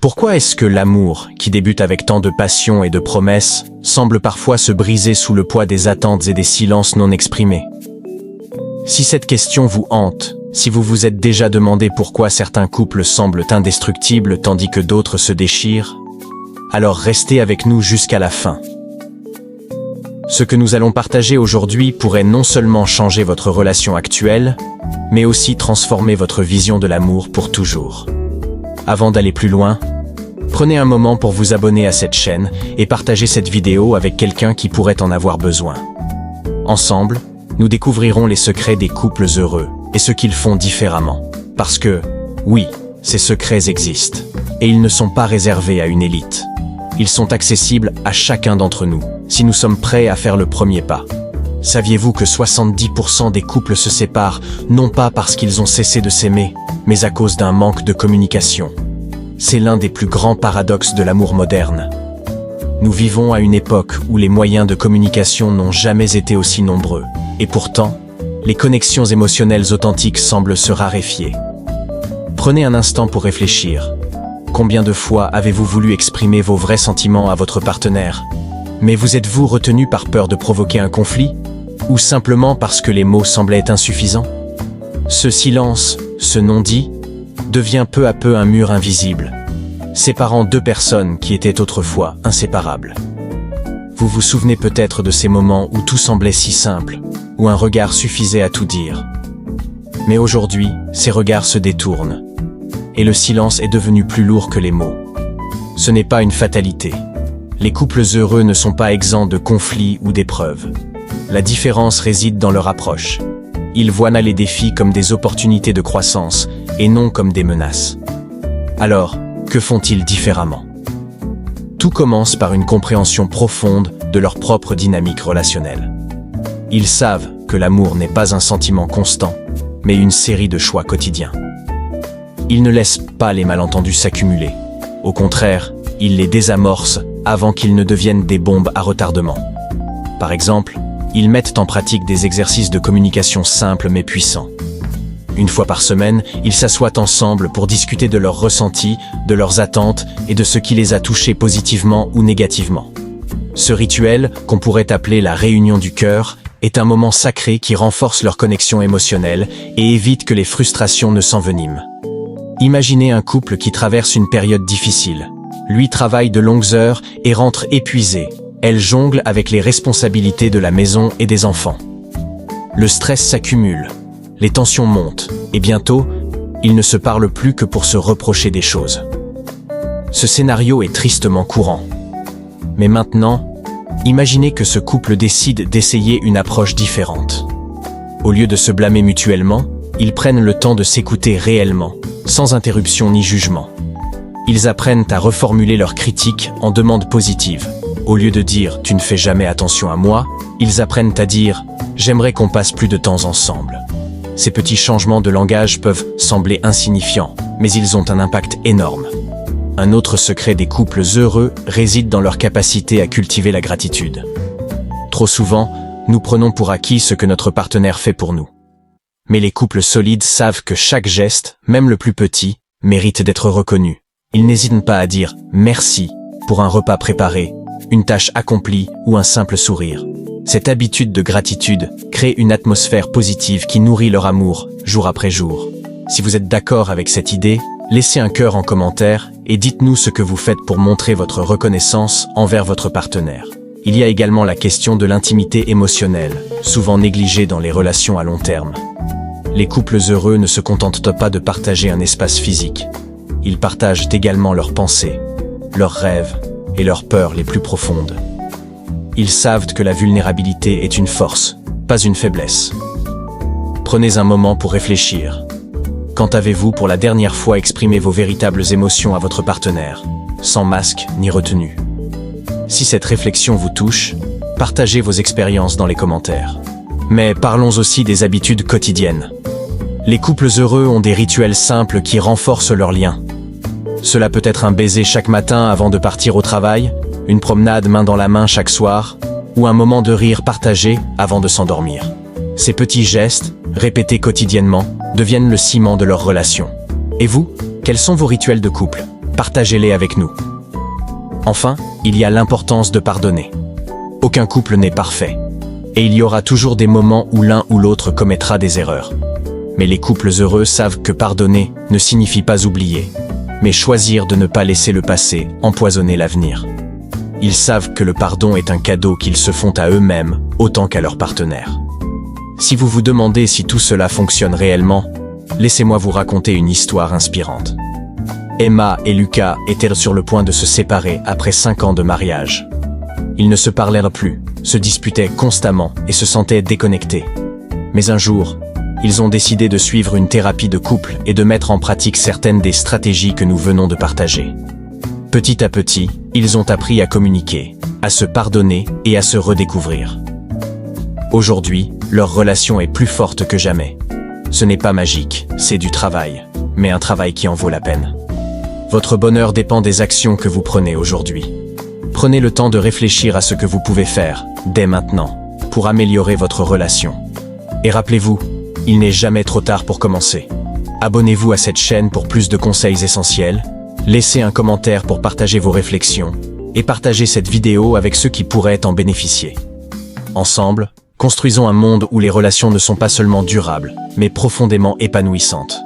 Pourquoi est-ce que l'amour, qui débute avec tant de passion et de promesses, semble parfois se briser sous le poids des attentes et des silences non exprimés? Si cette question vous hante, si vous vous êtes déjà demandé pourquoi certains couples semblent indestructibles tandis que d'autres se déchirent, alors restez avec nous jusqu'à la fin. Ce que nous allons partager aujourd'hui pourrait non seulement changer votre relation actuelle, mais aussi transformer votre vision de l'amour pour toujours. Avant d'aller plus loin, prenez un moment pour vous abonner à cette chaîne et partager cette vidéo avec quelqu'un qui pourrait en avoir besoin. Ensemble, nous découvrirons les secrets des couples heureux et ce qu'ils font différemment. Parce que, oui, ces secrets existent, et ils ne sont pas réservés à une élite. Ils sont accessibles à chacun d'entre nous, si nous sommes prêts à faire le premier pas. Saviez-vous que 70% des couples se séparent, non pas parce qu'ils ont cessé de s'aimer, mais à cause d'un manque de communication? C'est l'un des plus grands paradoxes de l'amour moderne. Nous vivons à une époque où les moyens de communication n'ont jamais été aussi nombreux, et pourtant, les connexions émotionnelles authentiques semblent se raréfier. Prenez un instant pour réfléchir. Combien de fois avez-vous voulu exprimer vos vrais sentiments à votre partenaire? Mais vous êtes-vous retenu par peur de provoquer un conflit? Ou simplement parce que les mots semblaient insuffisants? Ce silence, ce non-dit, devient peu à peu un mur invisible, séparant deux personnes qui étaient autrefois inséparables. Vous vous souvenez peut-être de ces moments où tout semblait si simple, où un regard suffisait à tout dire. Mais aujourd'hui, ces regards se détournent, et le silence est devenu plus lourd que les mots. Ce n'est pas une fatalité. Les couples heureux ne sont pas exempts de conflits ou d'épreuves. La différence réside dans leur approche. Ils voient les défis comme des opportunités de croissance et non comme des menaces. Alors, que font-ils différemment? Tout commence par une compréhension profonde de leur propre dynamique relationnelle. Ils savent que l'amour n'est pas un sentiment constant, mais une série de choix quotidiens. Ils ne laissent pas les malentendus s'accumuler. Au contraire, ils les désamorcent avant qu'ils ne deviennent des bombes à retardement. Par exemple, ils mettent en pratique des exercices de communication simples mais puissants. Une fois par semaine, ils s'assoient ensemble pour discuter de leurs ressentis, de leurs attentes et de ce qui les a touchés positivement ou négativement. Ce rituel, qu'on pourrait appeler la réunion du cœur, est un moment sacré qui renforce leur connexion émotionnelle et évite que les frustrations ne s'enveniment. Imaginez un couple qui traverse une période difficile. Lui travaille de longues heures et rentre épuisé. Elle jongle avec les responsabilités de la maison et des enfants. Le stress s'accumule, les tensions montent, et bientôt, ils ne se parlent plus que pour se reprocher des choses. Ce scénario est tristement courant. Mais maintenant, imaginez que ce couple décide d'essayer une approche différente. Au lieu de se blâmer mutuellement, ils prennent le temps de s'écouter réellement, sans interruption ni jugement. Ils apprennent à reformuler leurs critiques en demandes positives. Au lieu de dire « tu ne fais jamais attention à moi », ils apprennent à dire « j'aimerais qu'on passe plus de temps ensemble ». Ces petits changements de langage peuvent sembler insignifiants, mais ils ont un impact énorme. Un autre secret des couples heureux réside dans leur capacité à cultiver la gratitude. Trop souvent, nous prenons pour acquis ce que notre partenaire fait pour nous. Mais les couples solides savent que chaque geste, même le plus petit, mérite d'être reconnu. Ils n'hésitent pas à dire « merci » pour un repas préparé, une tâche accomplie ou un simple sourire. Cette habitude de gratitude crée une atmosphère positive qui nourrit leur amour, jour après jour. Si vous êtes d'accord avec cette idée, laissez un cœur en commentaire et dites-nous ce que vous faites pour montrer votre reconnaissance envers votre partenaire. Il y a également la question de l'intimité émotionnelle, souvent négligée dans les relations à long terme. Les couples heureux ne se contentent pas de partager un espace physique. Ils partagent également leurs pensées, leurs rêves et leurs peurs les plus profondes. Ils savent que la vulnérabilité est une force, pas une faiblesse. Prenez un moment pour réfléchir. Quand avez-vous pour la dernière fois exprimé vos véritables émotions à votre partenaire, sans masque ni retenue? Si cette réflexion vous touche, partagez vos expériences dans les commentaires. Mais parlons aussi des habitudes quotidiennes. Les couples heureux ont des rituels simples qui renforcent leurs liens. Cela peut être un baiser chaque matin avant de partir au travail, une promenade main dans la main chaque soir, ou un moment de rire partagé avant de s'endormir. Ces petits gestes, répétés quotidiennement, deviennent le ciment de leur relation. Et vous, quels sont vos rituels de couple? partagez-les avec nous. Enfin, il y a l'importance de pardonner. Aucun couple n'est parfait. Et il y aura toujours des moments où l'un ou l'autre commettra des erreurs. Mais les couples heureux savent que pardonner ne signifie pas oublier, mais choisir de ne pas laisser le passé empoisonner l'avenir. Ils savent que le pardon est un cadeau qu'ils se font à eux-mêmes autant qu'à leur partenaire. Si vous vous demandez si tout cela fonctionne réellement, laissez-moi vous raconter une histoire inspirante. Emma et Lucas étaient sur le point de se séparer après 5 ans de mariage. Ils ne se parlèrent plus, se disputaient constamment et se sentaient déconnectés. Mais un jour, ils ont décidé de suivre une thérapie de couple et de mettre en pratique certaines des stratégies que nous venons de partager. Petit à petit, ils ont appris à communiquer, à se pardonner et à se redécouvrir. Aujourd'hui, leur relation est plus forte que jamais. Ce n'est pas magique, c'est du travail, mais un travail qui en vaut la peine. Votre bonheur dépend des actions que vous prenez aujourd'hui. Prenez le temps de réfléchir à ce que vous pouvez faire, dès maintenant, pour améliorer votre relation. Et rappelez-vous, il n'est jamais trop tard pour commencer. Abonnez-vous à cette chaîne pour plus de conseils essentiels, laissez un commentaire pour partager vos réflexions, et partagez cette vidéo avec ceux qui pourraient en bénéficier. Ensemble, construisons un monde où les relations ne sont pas seulement durables, mais profondément épanouissantes.